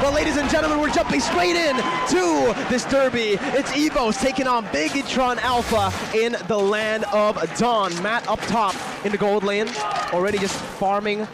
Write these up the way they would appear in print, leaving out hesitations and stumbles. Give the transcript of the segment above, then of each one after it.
Well, ladies and gentlemen, we're jumping straight in to this derby. It's EVOS taking on BIGETRON Alpha in the land of Dawn. Matt up top in the gold lane, already just farming.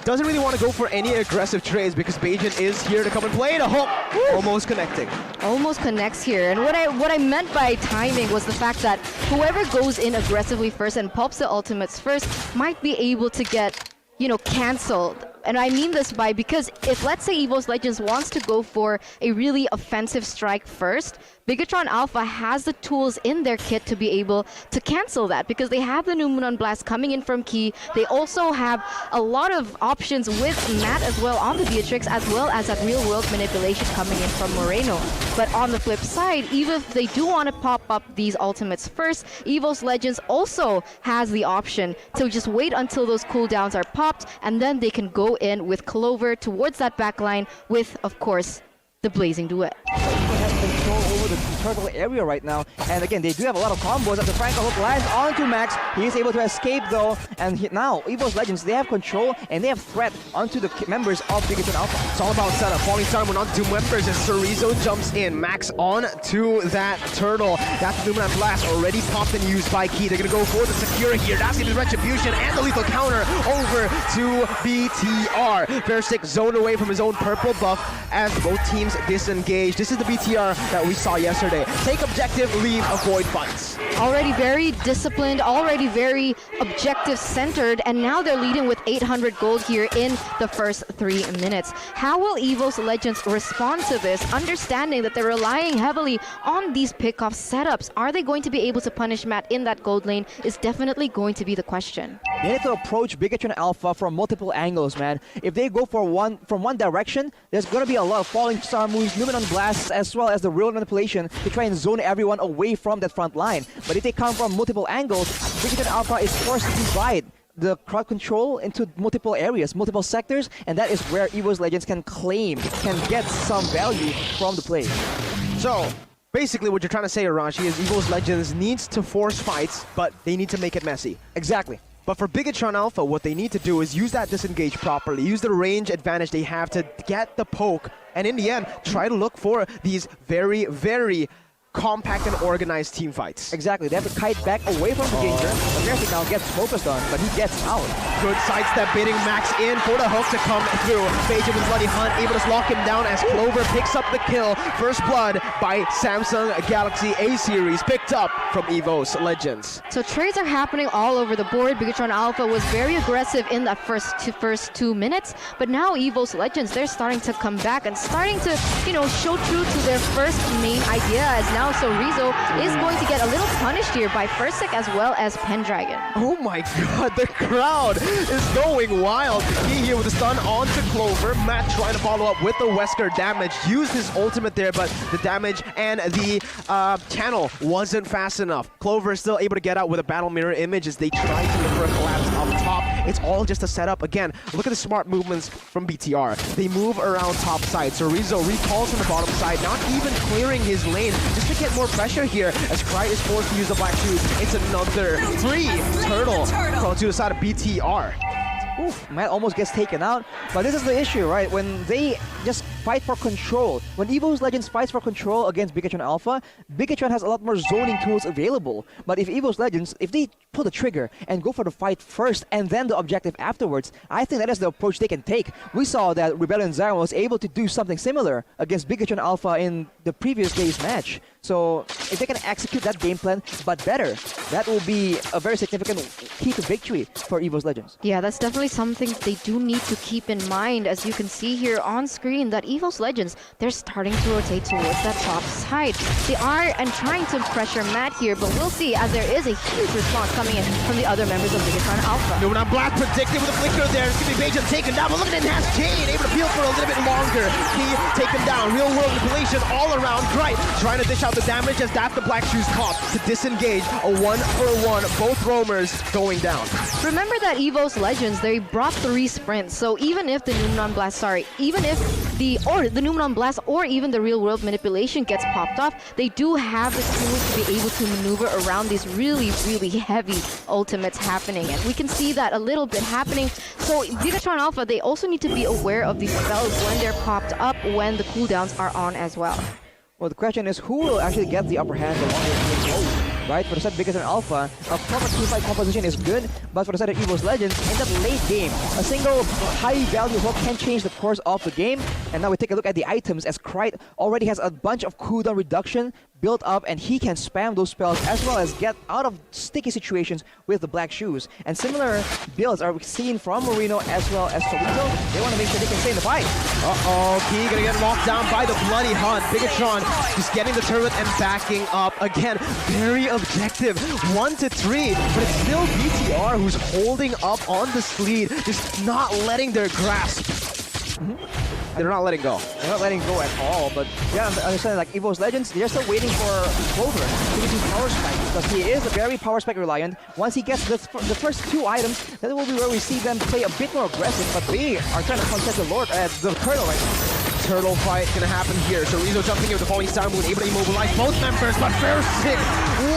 Doesn't really want to go for any aggressive trades because Bajan is here to come and play. The hook almost connecting. Almost connects here. And what I meant by timing was the fact that whoever goes in aggressively first and pops the ultimates first might be able to get, you know, cancelled. And I mean this by because if, let's say, EVOS Legends wants to go for a really offensive strike first, BIGETRON Alpha has the tools in their kit to be able to cancel that because they have the New Moon on Blast coming in from Key. They also have a lot of options with Matt as well on the Beatrix, as well as that real-world manipulation coming in from Moreno. But on the flip side, even if they do want to pop up these ultimates first, EVOS Legends also has the option to just wait until those cooldowns are popped, and then they can go in with Clover towards that backline with, of course, the Blazing Duet. Has control over the turtle area right now, and again they do have a lot of combos. After Franco hook lands onto Max, he is able to escape though, and now EVOS Legends, they have control and they have threat onto the members of BIGETRON Alpha. It's all about setup. Falling Star Moon onto members as Chorizo jumps in. Max on to that turtle. That's the Numen Blast already popped and used by Key. They're gonna go for the secure here. That's gonna be the Retribution and the lethal counter over to BTR. Verstick zoned away from his own purple buff as both teams disengage. This is the BTR that we saw yesterday. Take objective, leave, avoid fights. Already very disciplined, already very objective-centered, and now they're leading with 800 gold here in the first 3 minutes. How will EVOS Legends respond to this, understanding that they're relying heavily on these pickoff setups? Are they going to be able to punish Matt in that gold lane is definitely going to be the question. They need to approach BIGETRON Alpha from multiple angles, man. If they go for from one direction, there's going to be a lot of falling star moves, Luminon blasts, as well as the real manipulation to try and zone everyone away from that front line. But if they come from multiple angles, BIGETRON Alpha is forced to divide the crowd control into multiple areas, multiple sectors, and that is where EVOS Legends can get some value from the play. So, basically what you're trying to say, Arashi, is EVOS Legends needs to force fights, but they need to make it messy. Exactly. But for BIGETRON Alpha, what they need to do is use that disengage properly, use the range advantage they have to get the poke, and in the end, try to look for these very, very compact and organized team fights. Exactly. They have to kite back away from the danger. Verstick now gets focused on, but he gets out. Good sidestep, baiting Max in for the hook to come through. Bajan with Bloody Hunt able to lock him down as Clover picks up the kill. First blood by Samsung Galaxy A-Series, picked up from EVOS Legends. So trades are happening all over the board. BIGETRON Alpha was very aggressive in that first 2 minutes, but now EVOS Legends, they're starting to come back and starting to, you know, show true to their first main idea, as now Chorizo is going to get a little punished here by Verstick as well as Pendragon. Oh my god, the crowd is going wild. He here with the stun onto Clover. Matt trying to follow up with the Wesker damage. Used his ultimate there, but the damage and the channel wasn't fast enough. Clover is still able to get out with a battle mirror image as they try to look for a collapse up top. It's all just a setup. Again, look at the smart movements from BTR. They move around top side. Chorizo recalls from the bottom side, not even clearing his lane, just to get more pressure here as Cry is forced to use the black shoes. It's another free turtle crawling to the side of BTR. Oof, Matt almost gets taken out, but this is the issue, right? When they just fight for control, when EVOS Legends fights for control against BIGETRON Alpha, BIGETRON has a lot more zoning tools available. But if EVOS Legends, if they pull the trigger and go for the fight first and then the objective afterwards, I think that is the approach they can take. We saw that Rebellion Zion was able to do something similar against BIGETRON Alpha in the previous day's match. So if they can execute that game plan, but better, that will be a very significant key to victory for EVOS Legends. Yeah, that's definitely something they do need to keep in mind. As you can see here on screen, that EVOS Legends, they're starting to rotate towards that top side. They are and trying to pressure Matt here, but we'll see as there is a huge response coming in from the other members of BIGETRON Alpha. No, now Blast predicted with a flicker there. It's going to be Bajan taken down, but look at Enhanced Chain, able to peel for a little bit longer. He taken down. Real world manipulation all around. Great. Trying to dish out the damage as that's the Black Shoes caught to disengage. A 1-for-1. Both roamers going down. Remember that EVOS Legends, they brought 3 sprints, so even if the Numenon Blast, even if the Numenon Blast or even the real world manipulation gets popped off, they do have the tools to be able to maneuver around these really, really heavy ultimates happening. And we can see that a little bit happening. So BIGETRON Alpha, they also need to be aware of these spells when they're popped up, when the cooldowns are on as well. Well, the question is who will actually get the upper hand along this game, right? For the set BIGETRON Alpha, a proper teamfight composition is good, but for the set of EVOS Legends, in that late game, a single high-value hook can change the course of the game. And now we take a look at the items, as Krite already has a bunch of cooldown reduction built up, and he can spam those spells as well as get out of sticky situations with the black shoes. And similar builds are seen from Marino as well as Toledo. They want to make sure they can stay in the fight. Key gonna get locked down by the Bloody Hunt. BIGETRON just getting the turret and backing up. Again, very objective. 1-3, but it's still BTR who's holding up on the lead, just not letting their grasp. They're not letting go. They're not letting go at all, but yeah, I understand, like EVOS Legends, they're still waiting for Clover to get his power spike, because he is a very power spike reliant. Once he gets the first two items, that will be where we see them play a bit more aggressive, but they are trying to contest the Colonel right now. Turtle fight gonna happen here. Chorizo jumping in with the falling star moon, able to immobilize both members, but Fersic,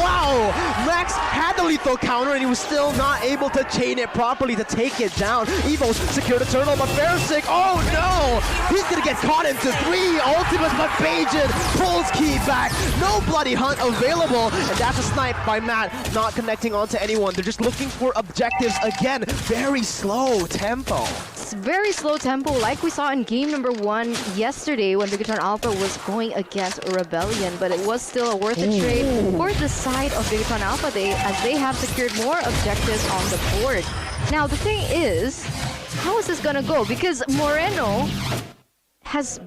wow! Max had the lethal counter and he was still not able to chain it properly to take it down. EVOS secure the turtle, but Fersic, oh no! He's gonna get caught into 3 ultimates, but Bajan pulls Key back. No Bloody Hunt available, and that's a snipe by Matt, not connecting onto anyone. They're just looking for objectives again. Very slow tempo. It's very slow tempo, like we saw in game number 1 yesterday when BIGETRON Alpha was going against Rebellion, but it was still a worth it trade for the side of BIGETRON Alpha, as they have secured more objectives on the board. Now the thing is, how is this gonna go? Because Moreno has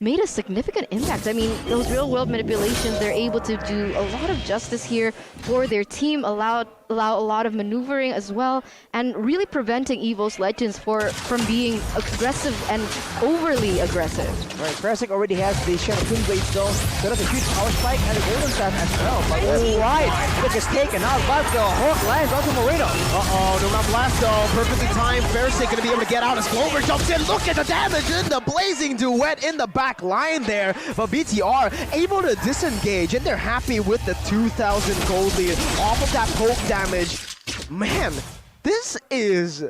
made a significant impact. I mean, those real-world manipulations, they're able to do a lot of justice here for their team, allow a lot of maneuvering as well, and really preventing EVOS Legends from being aggressive and overly aggressive. Right, Fersic already has the Shadow Twin Blades though, so that's a huge power spike and a golden staff as well. But alright, look, is taken out, but the hook lands onto Moreno. Numenon Blast though, perfectly timed. Fersic gonna be able to get out as Clover jumps in. Look at the damage in the blazing duet in the back line there. But BTR able to disengage, and they're happy with the 2,000 gold lead off of that poke damage. Man, this is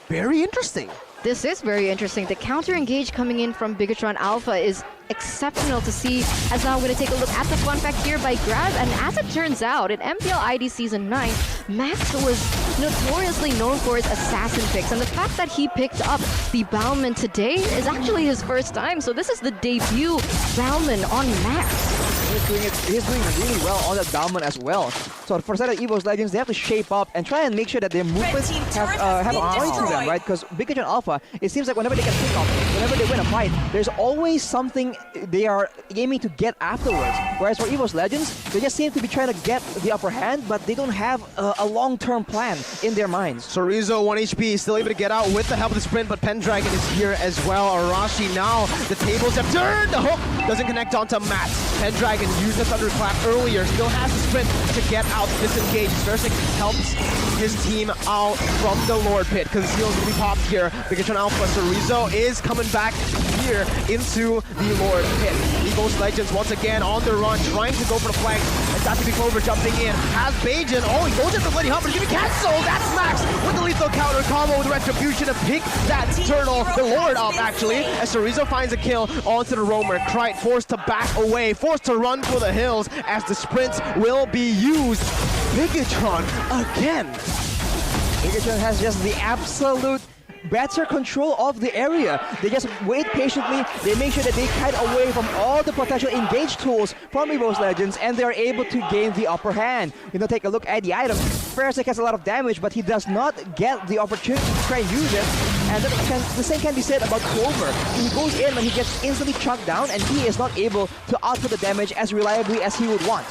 very interesting. This is very interesting. The counter engage coming in from BIGETRON Alpha is exceptional to see, as now I'm going to take a look at the fun fact here by Grab. And as it turns out, in MPL ID Season 9, Max was notoriously known for his assassin picks, and the fact that he picked up the Bauman today is actually his first time, so this is the debut Bauman on Max. He's doing really well on that Bauman as well. So for set of EVOS Legends, they have to shape up and try and make sure that their movements have a point to them, right? Because BIGETRON Alpha, it seems like whenever they get pick off, whenever they win a fight, there's always something they are aiming to get afterwards. Whereas for EVOS Legends, they just seem to be trying to get the upper hand, but they don't have a long-term plan in their minds. Chorizo, 1 HP, still able to get out with the help of the sprint, but Pendragon is here as well. Arashi now, the tables have turned! The hook doesn't connect onto Matt. Pendragon used the Thunderclap earlier, still has the sprint to get out, disengage. Fersic helps his team out from the Lord Pit, because Zeal's gonna be popped here. BIGETRON Alpha, Chorizo is coming back here into the Lord Pit. EVOS Legends once again on the run, trying to go for the flank. And that's to be Clover jumping in. Has Bajan. Oh, he goes in for Bloody Hunt, but he's gonna be canceled. That's Max with the lethal counter combo with Retribution to pick that turtle, the Lord up actually. As Chorizo finds a kill onto the roamer. Krite forced to back away, forced to run for the hills as the sprints will be used. BIGETRON again. BIGETRON has just the absolute better control of the area. They just wait patiently, they make sure that they kite away from all the potential engage tools from EVOS Legends, and they're able to gain the upper hand. You know, take a look at the item. Fersic has a lot of damage, but he does not get the opportunity to try and use it. And the same can be said about Clover. He goes in and he gets instantly chucked down, and he is not able to output the damage as reliably as he would want.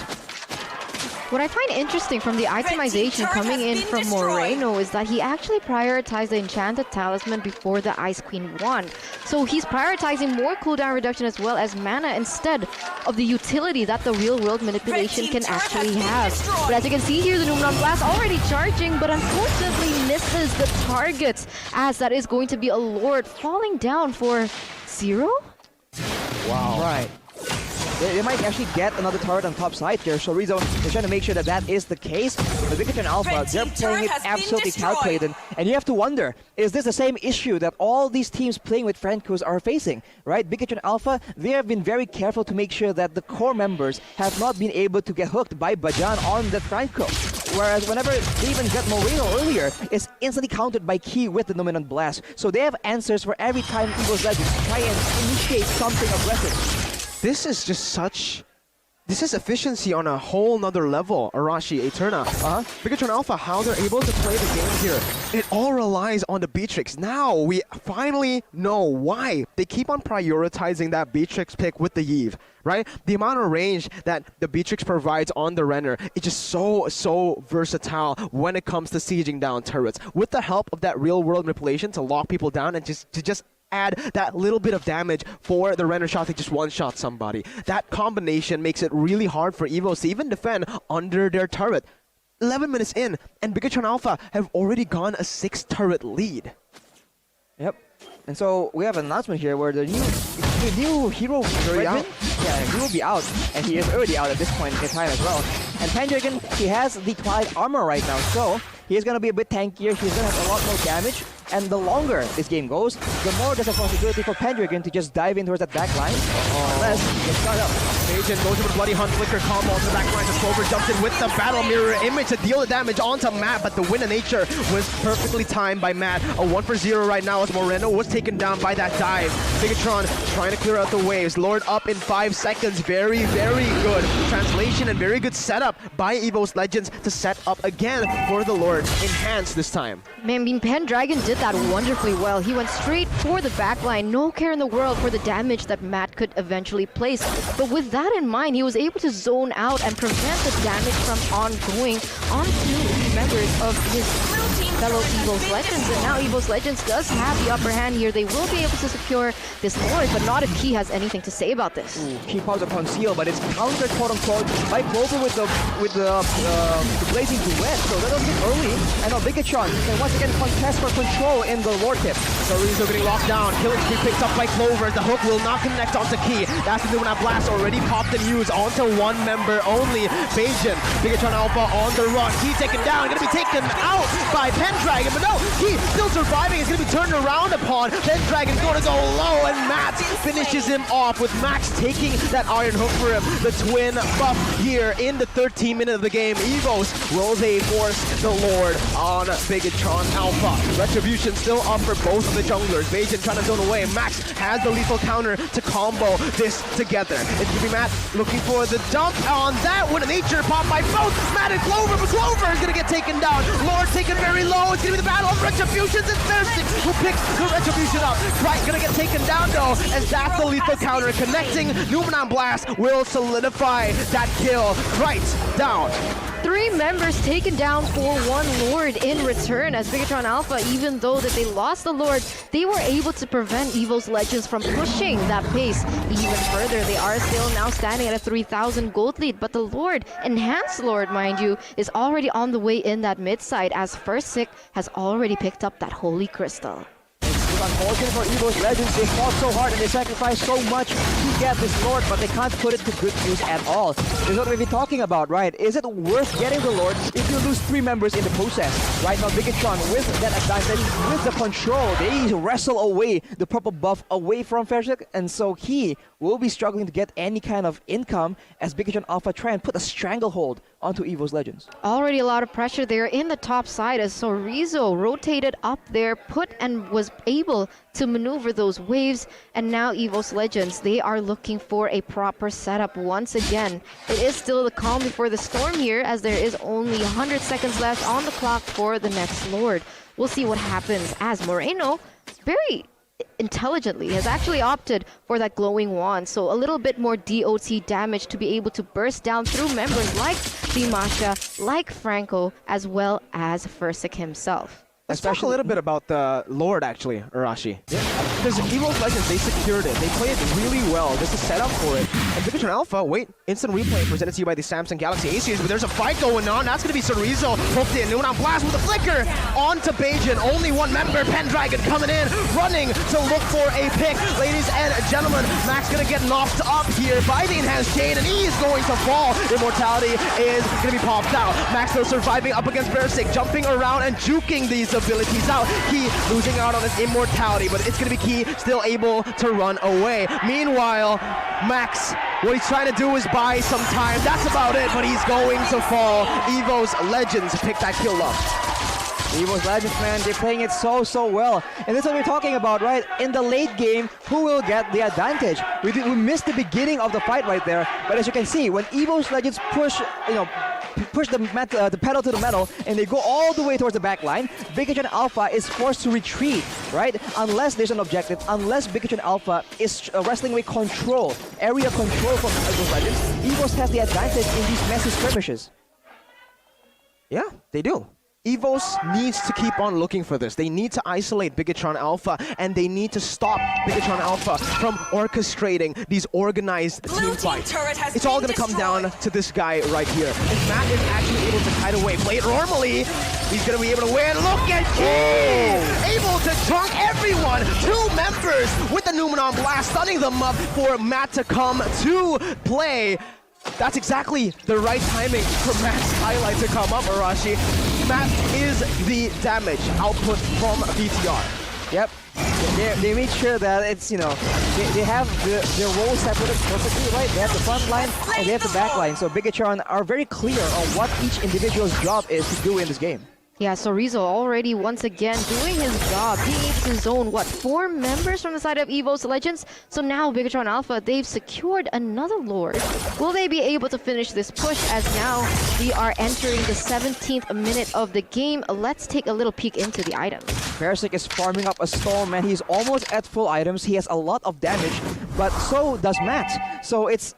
What I find interesting from the itemization coming in from Moreno is that he actually prioritized the Enchanted Talisman before the Ice Queen wand. So he's prioritizing more cooldown reduction as well as mana instead of the utility that the real-world manipulation can actually have. But as you can see here, the Numenon Blast already charging, but unfortunately misses the targets, as that is going to be a Lord falling down for 0? Wow. Right. They might actually get another turret on top side here, so Rizzo is trying to make sure that that is the case. The BIGETRON Alpha, they're playing it absolutely calculated. And you have to wonder, is this the same issue that all these teams playing with Francos are facing, right? BIGETRON Alpha, they have been very careful to make sure that the core members have not been able to get hooked by Bajan on the Franco. Whereas whenever they even got Moreno earlier, it's instantly countered by Key with the Dominant Blast. So they have answers for every time EVOS Legends try and initiate something aggressive. This is just such... This is efficiency on a whole nother level, Arashi, Eterna. BIGETRON Alpha, how they're able to play the game here. It all relies on the Beatrix. Now we finally know why they keep on prioritizing that Beatrix pick with the Eve, right? The amount of range that the Beatrix provides on the Renner is just so versatile when it comes to sieging down turrets. With the help of that real-world manipulation to lock people down and just add that little bit of damage for the Renner shot to just one-shot somebody. That combination makes it really hard for EVOS to even defend under their turret. 11 minutes in, and BIGETRON Alpha have already gone a 6-turret lead. Yep. And so we have an announcement here where the new hero out. Yeah, he will be out, and he is already out at this point in time as well. And Pendragon, he has the Twilight armor right now, so he's gonna be a bit tankier. He's gonna have a lot more damage. And the longer this game goes, the more there's a possibility for Pendragon to just dive in towards that back line. Unless he gets caught up. Bajan goes with a Bloody Hunt Flicker combo onto the back line as Clover jumps in with the Battle Mirror image to deal the damage onto Matt, but the Wind of Nature was perfectly timed by Matt. A 1 for 0 right now as Moreno was taken down by that dive. BIGETRON trying to clear out the waves. Lord up in 5 seconds. Very good translation and very good setup by EVOS Legends to set up again for the Lord. Enhanced this time. Man, I mean, Pendragon did that wonderfully well. He went straight for the backline, no care in the world for the damage that Matt could eventually place. But with that in mind, he was able to zone out and prevent the damage from ongoing onto members of his fellow EVOS Legends. And now EVOS Legends does have the upper hand here. They will be able to secure this Lord, but not if Key has anything to say about this. Key pops a conceal, but it's countered quote-unquote by Clover with the blazing duet. So that was a bit early. And now BIGETRON can once again contest for control in the Lord tip. So Rizzo getting locked down. Killing spree picked up by Clover. The hook will not connect onto Key. That's the Dominant Blast already popped and used onto one member only. Bajan, BIGETRON Alpha on the run. Key taken down. Gonna be taken out by Pendragon. But no, Key still surviving. It's gonna be turned around upon. Pendragon's gonna go low, and Matt finishes him off with Max taking that Iron Hook for him. The twin buff here in the 13th minute of the game. EVOS, will they force the Lord on BIGETRON Alpha? Retribution still up for both of the junglers. Bajan trying to zone away. Max has the lethal counter to combo this together. It's gonna be Matt looking for the dump on that. Wind of Nature popped by both Matt and Clover, but Clover is gonna get taken down. Lord taken very low. It's gonna be the battle of Retributions and Thirsty who picks the Retribution up. Right, gonna get taken down though, and that's the lethal counter connecting. Dominant Blast will solidify that kill right down. 3 members taken down for 1 Lord in return as BIGETRON Alpha, even though that they lost the Lord, they were able to prevent EVOS Legends from pushing that pace even further. They are still now standing at a 3,000 gold lead, but the Lord, enhanced Lord mind you, is already on the way in that mid side as First Sick has already picked up that Holy Crystal. It's unfortunate for EVOS Legends. They fought so hard and they sacrificed so much to get this Lord, but they can't put it to good use at all. This is what we've been talking about, right? Is it worth getting the Lord if you lose 3 members in the process? Right now, BIGETRON, with that advantage, with the control, they wrestle away the purple buff away from Fersik, and so he will be struggling to get any kind of income as BIGETRON Alpha try and put a stranglehold onto EVOS Legends. Already a lot of pressure there in the top side as Sorizo rotated up there, put and was able to maneuver those waves, and now EVOS Legends, they are looking for a proper setup once again. It is still the calm before the storm here as there is only 100 seconds left on the clock for the next Lord. We'll see what happens as Moreno very intelligently has actually opted for that glowing wand, so a little bit more DOT damage to be able to burst down through members like Dimasha, like Franco, as well as Fursic himself. Let's talk a little bit about the Lord, actually, Arashi. Because EVOS Legends, they secured it. They played it really well. There's a setup for it. And BIGETRON Alpha, wait, instant replay presented to you by the Samsung Galaxy A series, but there's a fight going on. That's going to be Chorizo. Hooked in. Noon on blast with a flicker onto Bajan. Only one member, Pendragon, coming in, running to look for a pick. Ladies and gentlemen, Max going to get knocked up here by the enhanced chain, and he is going to fall. Immortality is going to be popped out. Max still surviving up against Berserk, jumping around and juking these abilities out. Key losing out on his immortality, but it's going to be Key still able to run away. Meanwhile, Max, what he's trying to do is buy some time. That's about it, but he's going to fall. EVOS Legends pick that kill up. EVOS Legends, man, they're playing it so well. And that's what we're talking about, right? In the late game, who will get the advantage? We missed the beginning of the fight right there, but as you can see, when EVOS Legends push the pedal to the metal and they go all the way towards the back line, BIGETRON Alpha is forced to retreat, right? Unless there's an objective, unless BIGETRON Alpha is wrestling with control, area control from EVOS Legends, EVOS has the advantage in these messy skirmishes. Yeah, they do. EVOS needs to keep on looking for this. They need to isolate BIGETRON Alpha, and they need to stop BIGETRON Alpha from orchestrating these organized team fights. It's all going to come down to this guy right here. If Matt is actually able to kite away, play it normally, he's going to be able to win. Look at Key! Able to chunk everyone! 2 members with the Numenon Blast, stunning them up for Matt to come to play. That's exactly the right timing for Matt's highlight to come up, Arashi. Matt is the damage output from BTR. Yep. They made sure that it's, they have their roles separated perfectly, right? They have the front line and they have the back line. So BIGETRON are very clear on what each individual's job is to do in this game. Yeah, so Rizzo already once again doing his job, being able to zone, 4 members from the side of EVOS Legends? So now BIGETRON Alpha, they've secured another Lord. Will they be able to finish this push, as now we are entering the 17th minute of the game? Let's take a little peek into the items. Berserk is farming up a storm, and he's almost at full items. He has a lot of damage, but so does Matt. So it's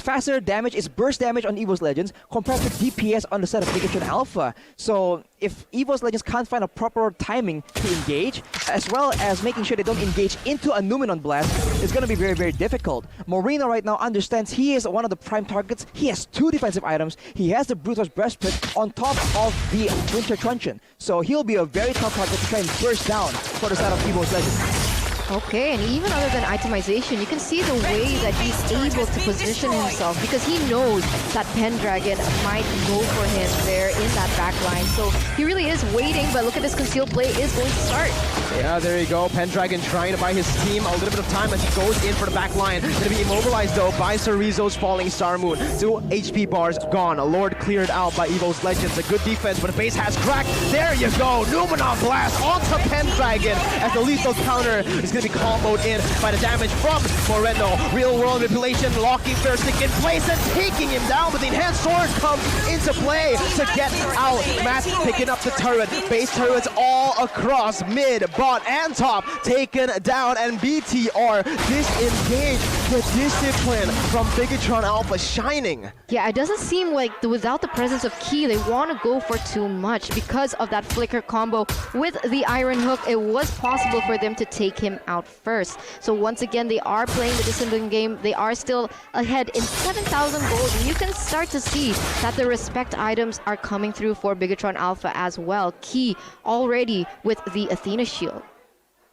faster damage, it's burst damage on EVOS Legends compared to DPS on the side of BIGETRON Alpha. So if EVOS Legends can't find a proper timing to engage, as well as making sure they don't engage into a Numenon Blast, it's going to be very difficult. Moreno right now understands he is one of the prime targets. He has 2 defensive items. He has the Brutus Breastplate on top of the Winter Truncheon. So he'll be a very tough target to try and burst down for the side of EVOS Legends. Okay, and even other than itemization, you can see the way that he's able to position himself, because he knows that Pendragon might go for him there in that back line. So he really is waiting, but look at this concealed play is going to start. Yeah, there you go. Pendragon trying to buy his team a little bit of time as he goes in for the back line. Going to be immobilized though by Chorizo's falling Star Moon. 2 HP bars gone. A Lord cleared out by EVOS Legends. A good defense, but the base has cracked. There you go. Numenon Blast onto Pendragon as the lethal counter is going to be comboed in by the damage from Moreno. Real world manipulation, locking Berserk in place and taking him down, but the enhanced sword comes into play to get out. Matt picking up the turret. Base turrets all across mid, bot, and top taken down, and BTR disengaged. The discipline from BIGETRON Alpha shining. Yeah, it doesn't seem like without the presence of Key, they want to go for too much. Because of that flicker combo with the Iron Hook, it was possible for them to take him out first. So once again, they are playing the discipline game. They are still ahead in 7,000 gold. And you can start to see that the respect items are coming through for BIGETRON Alpha as well. Key already with the Athena shield.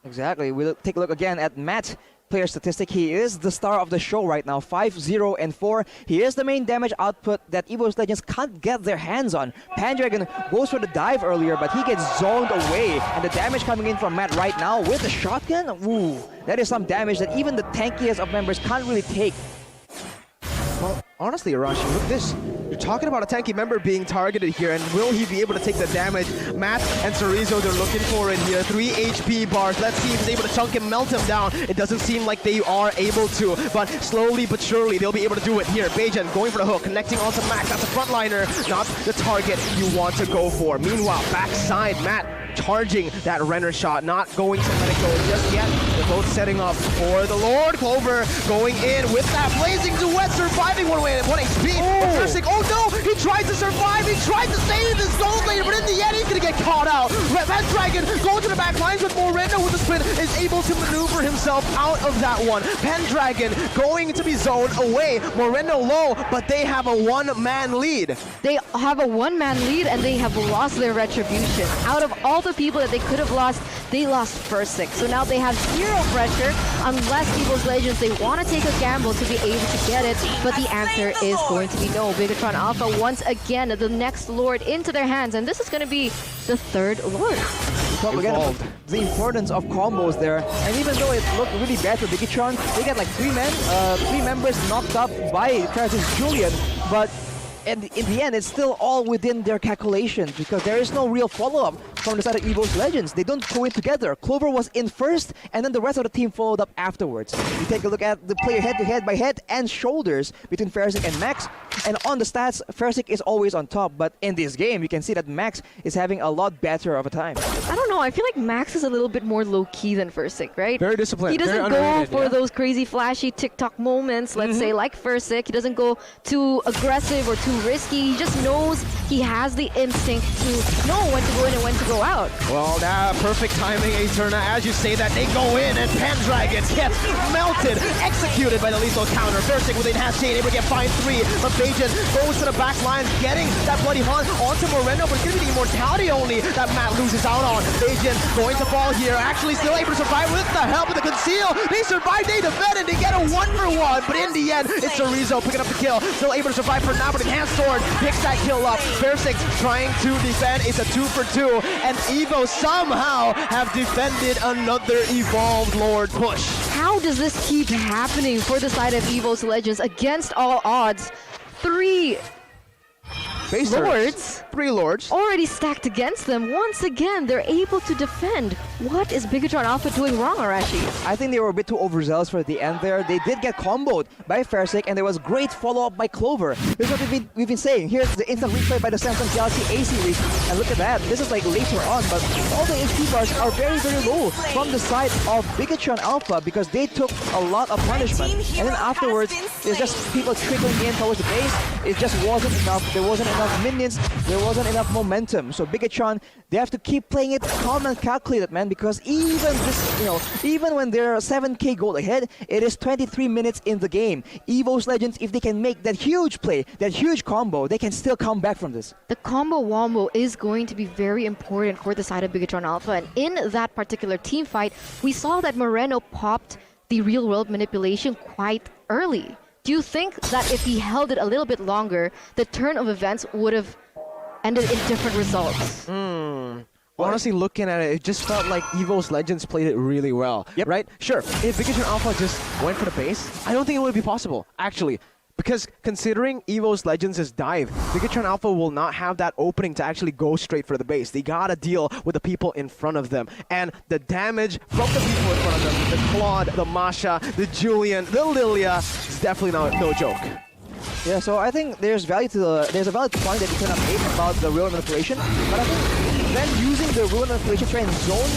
Exactly. We'll take a look again at Matt. Player statistic, he is the star of the show right now, 5-0-4. He is the main damage output that EVOS Legends can't get their hands on. Pendragon goes for the dive earlier, but he gets zoned away, and the damage coming in from Matt right now with the shotgun, ooh, that is some damage that even the tankiest of members can't really take. Well, honestly, Arashi, look at this. You're talking about a tanky member being targeted here, and will he be able to take the damage? Matt and Chorizo, they're looking for it here. 3 HP bars. Let's see if he's able to chunk him, melt him down. It doesn't seem like they are able to, but slowly but surely they'll be able to do it here. Bajan going for the hook, connecting onto Max. That's a frontliner, not the target you want to go for. Meanwhile, backside, Matt charging that Renner shot, not going to let it go just yet. The both setting up for the Lord. Clover going in with that blazing duet, surviving 1 HP. Versik, oh no, he tried to survive, he tried to save his gold lane, but in the end he's gonna get caught out. Pendragon going to the back lines with Moreno with the spin, is able to maneuver himself out of that one. Pendragon going to be zoned away. Moreno low, but they have a one-man lead. They have a one-man lead and they have lost their retribution. Out of all the people that they could have lost, they lost Versik. So now they have zero pressure unless EVOS Legends, they want to take a gamble to be able to get it, but the answer is going to be no. BIGETRON Alpha once again the next Lord into their hands, and this is going to be the third Lord. Talk again about the importance of combos there, and even though it looked really bad for BIGETRON, they got like three members knocked up by Travis Julian, but in the end, it's still all within their calculations because there is no real follow-up from the side of EVOS Legends. They don't go in together. Clover was in first, and then the rest of the team followed up afterwards. You take a look at the player head-to-head by head and shoulders between Versik and Max, and on the stats, Versik is always on top, but in this game, you can see that Max is having a lot better of a time. I don't know, I feel like Max is a little bit more low-key than Versik, right? Very disciplined. He doesn't go for those crazy flashy TikTok moments, let's say, like Versik. He doesn't go too aggressive or too risky. He just knows, he has the instinct to know when to go in and when to go out. Well, now perfect timing, Eterna. As you say that, they go in and Pendragon gets melted, executed by the lethal counter. Versik with enhanced chain, able to get fine 3, but Bajan goes to the back lines, getting that bloody hunt onto Moreno, but it's going to be the immortality only that Matt loses out on. Bajan going to fall here, actually still able to survive with the help of the conceal. They survive, they defend, and they get a 1-for-1, but in the end, it's Chorizo picking up the kill. Still able to survive for now, but enhanced sword picks that kill up. Versik trying to defend, it's a 2-for-2, and EVO somehow have defended another evolved Lord push. How does this keep happening for the side of EVOS Legends against all odds? 3 Lords 3 Lords already stacked against them. Once again, they're able to defend. What is BIGETRON Alpha doing wrong, Arashi? I think they were a bit too overzealous for the end there. They did get comboed by Versik, and there was great follow-up by Clover. This is what we've been saying. Here's the instant replay by the Samsung Galaxy A series, and look at that. This is like later on, but all the HP bars are very, very low from the side of BIGETRON Alpha because they took a lot of punishment, and then afterwards, it's just people trickling in towards the base. It just wasn't enough. There wasn't enough minions. There wasn't enough momentum. So BIGETRON, they have to keep playing it calm and calculated, man, because even this, even when they're 7k gold ahead, it is 23 minutes in the game. EVOS Legends, if they can make that huge play, that huge combo, they can still come back from this. The combo wombo is going to be very important for the side of BIGETRON Alpha, and in that particular team fight, we saw that Moreno popped the real-world manipulation quite early. Do you think that if he held it a little bit longer, the turn of events would have ended in different results? Honestly, looking at it, it just felt like EVOS Legends played it really well. Yep. Right? Sure, if BIGETRON Alpha just went for the base, I don't think it would be possible, actually. Because considering EVOS Legends' dive, BIGETRON Alpha will not have that opening to actually go straight for the base. They gotta deal with the people in front of them. And the damage from the people in front of them, the Claude, the Masha, the Julian, the Lilia, is definitely no joke. Yeah, so I think there's a valid point that you cannot make about the real manipulation, but I think then using the real manipulation to try and zone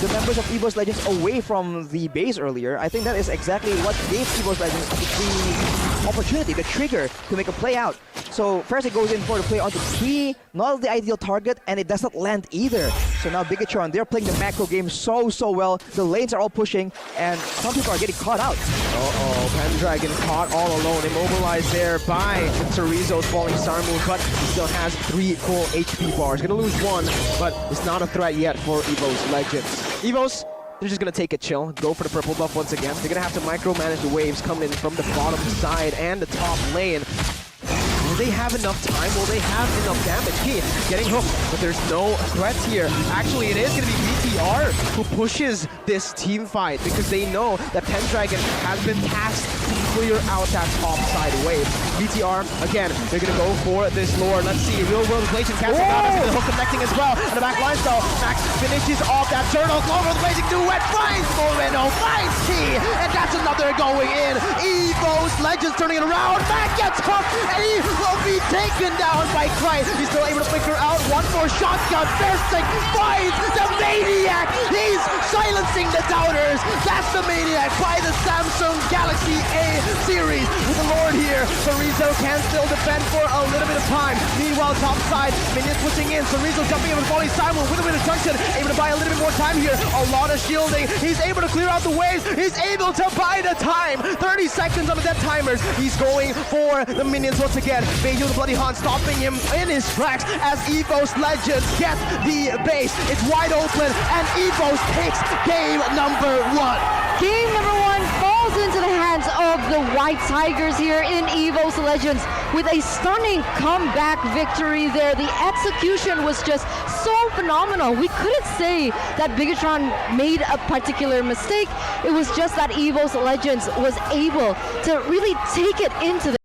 the members of EVOS Legends away from the base earlier, I think that is exactly what gave EVOS Legends the opportunity, the trigger to make a play out. So first it goes in for the play onto T, not the ideal target, and it does not land either. So now BIGETRON, they're playing the macro game so well. The lanes are all pushing, and some people are getting caught out. Pendragon caught all alone, immobilized there by Chorizo's falling Star Moon, but he still has 3 full HP bars. Gonna lose 1, but it's not a threat yet for EVOS Legends. EVOS, they're just gonna take a chill, go for the purple buff once again. They're gonna have to micromanage the waves coming in from the bottom side and the top lane. Will they have enough time? Will they have enough damage? He getting hooked, but there's no threats here. Actually, it is going to be BTR who pushes this team fight because they know that Pendragon has been tasked to clear out that top side wave. BTR, again, they're going to go for this Lord. Let's see, real world inflation casting out into the hook connecting as well. And the back line though, Max finishes off that turtle. Clover with the blazing duet, finds Moreno, finds T, and that's another going in. EVOS EVOS Legends turning it around. Matt gets hooked, and he will be taken down by Christ. He's still able to flicker out. One more shotgun. Firsting finds the Maniac. He's silencing the doubters. That's the Maniac by the Samsung Galaxy A series. With the Lord here, Chorizo can still defend for a little bit of time. Meanwhile, top side, minions pushing in. Chorizo jumping in with Volley Simon with a bit of junction. Able to buy a little bit more time here. A lot of shielding. He's able to clear out the waves. He's able to buy the time. 30 seconds on the dead timers. He's going for the minions once again. Beiju the Bloody Han stopping him in his tracks as EVOS Legends get the base. It's wide open and EVOS takes game number 1. Game number 1 falls into the hands of the White Tigers here in EVOS Legends with a stunning comeback victory there. The execution was just so phenomenal. We couldn't say that BIGETRON made a particular mistake. It was just that EVOS Legends was able to really take it into the